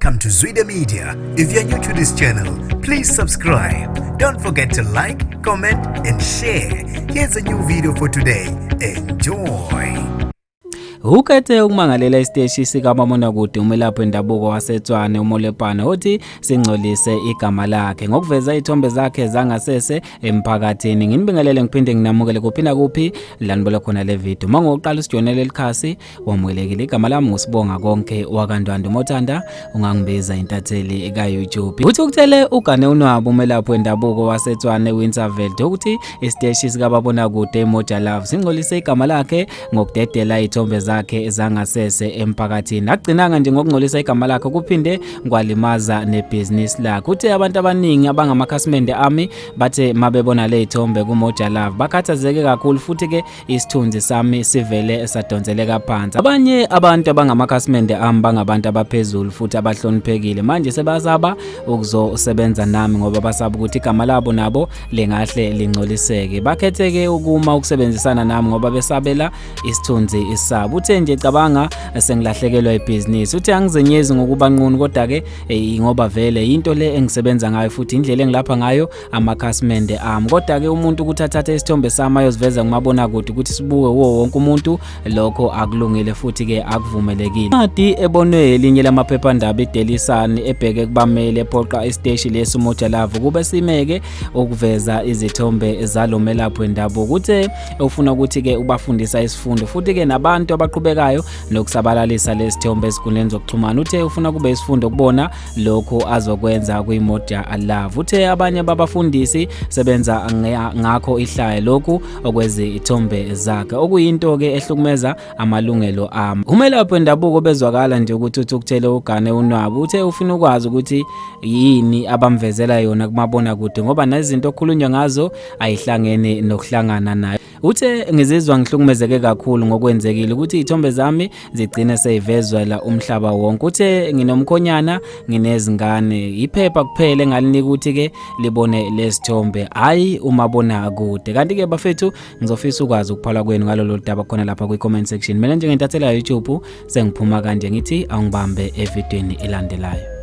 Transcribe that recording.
Welcome to Zwida Media. If you're new to this channel, please subscribe. Don't forget to like, comment, and share. Here's a new video for today. Enjoy. Ukhethe ukumangalela isiteshi sikaMamonakude umelaphi wendabuko waseTshwane uMolepane othi singcolise igama lakhe ngokuveza izithombe zakhe zangasese emphakathini. Nginibingelele ngiphinde nginamukele kuphinda kuphi lanibona khona le video. Mangoqala usijonele likhasi wamukelekile igama lami ngusibonga konke wakandwanda uMothanda ungangibiza intatheli ka YouTube. Uthi ukuthele ugane unwabo umelaphi wendabuko waseTshwane Winterveld ukuthi isiteshi sikaMamonakude emoja love singcolise igama lakhe ngokudedela izithombe zakhe zangasese emphakathini. Agcinanga nje ngokungcolisa igama lakhe kuphinde kwalimaza nebusiness lakhe. Uthe abantu abaningi abangamakhasimende ami bathe mabebona le izithombe kumoja love bakhathazeke kakhulu futhi ke isithunzi sami sivele esadonseleka phansi. Abanye abantu abangamakhasimende ami bangabantu abaphezulu futhi abahloniphekile manje sebazaba ukuzosebenza nami ngoba basaba ukuthi igama labo nabo lengahle lingcoliseke. Bakhetheke ukuma ukusebenzisana nami ngoba besabela isithunzi isabo. Uthe nje cabanga sengilahlekelwa ibusiness. Uthe angizenyezi ngokuba enqunu kodwa ke ngoba vele into le engisebenza ngayo futhi indlela engilapha ngayo amakhasimende ami. Kodwa ke umuntu ukuthi athathe isithombe sami ayoziveza nguMabonakude ukuthi sibuke wonke umuntu lokho akulungile futhi ke akuvumelekile. Incwadi ebonwe elinye lamaphephandaba iDaily Sun ebheke kubamele ephoqa isiteshi lesi uMoja Love kube simeke ukuveza izithombe zalomelaphi wendabuko. Uthe ufuna ukuthi ke ubafundisa isifundo futhi ke nabantu abaqhubekayo nokusabalalisa lesithombe esikhundleni zokuxhumana. Uthe ufuna kube isifundo kubona lokho azokwenza kuMoja Love. Uthe abanye babafundisi sebenza ngakho ihlaya lokhu okwezi izithombe zakhe okuyinto ke ehlukumeza amalungelo ami. Umelaphi wendabuko bezwakala nje ukuthi ukuthele ugane unwabo. Uthe ufuna ukwazi ukuthi yini abamvezela yona kuMabonakude ngoba nezinto okukhulunywa ngazo ayihlangene nokuhlangana nayo. Uthe ngizizwa ngihlukumezeke kakhulu ngokwenzekile ukuthi izithombe zami zigcine seyivezwela umhlaba wonke. Uthe nginomkhonyana nginezingane iphepha kuphela engalinika ukuthi ke libone lesithombe hayi uMabonakude. Kanti ke bafethu ngizofisa ukwazi ukuphala kwenu ngalolu daba khona lapha kwi-comment section. Mina nje ngentathela YouTube sengiphuma kanje ngithi awungibambe evidweni elandelayo.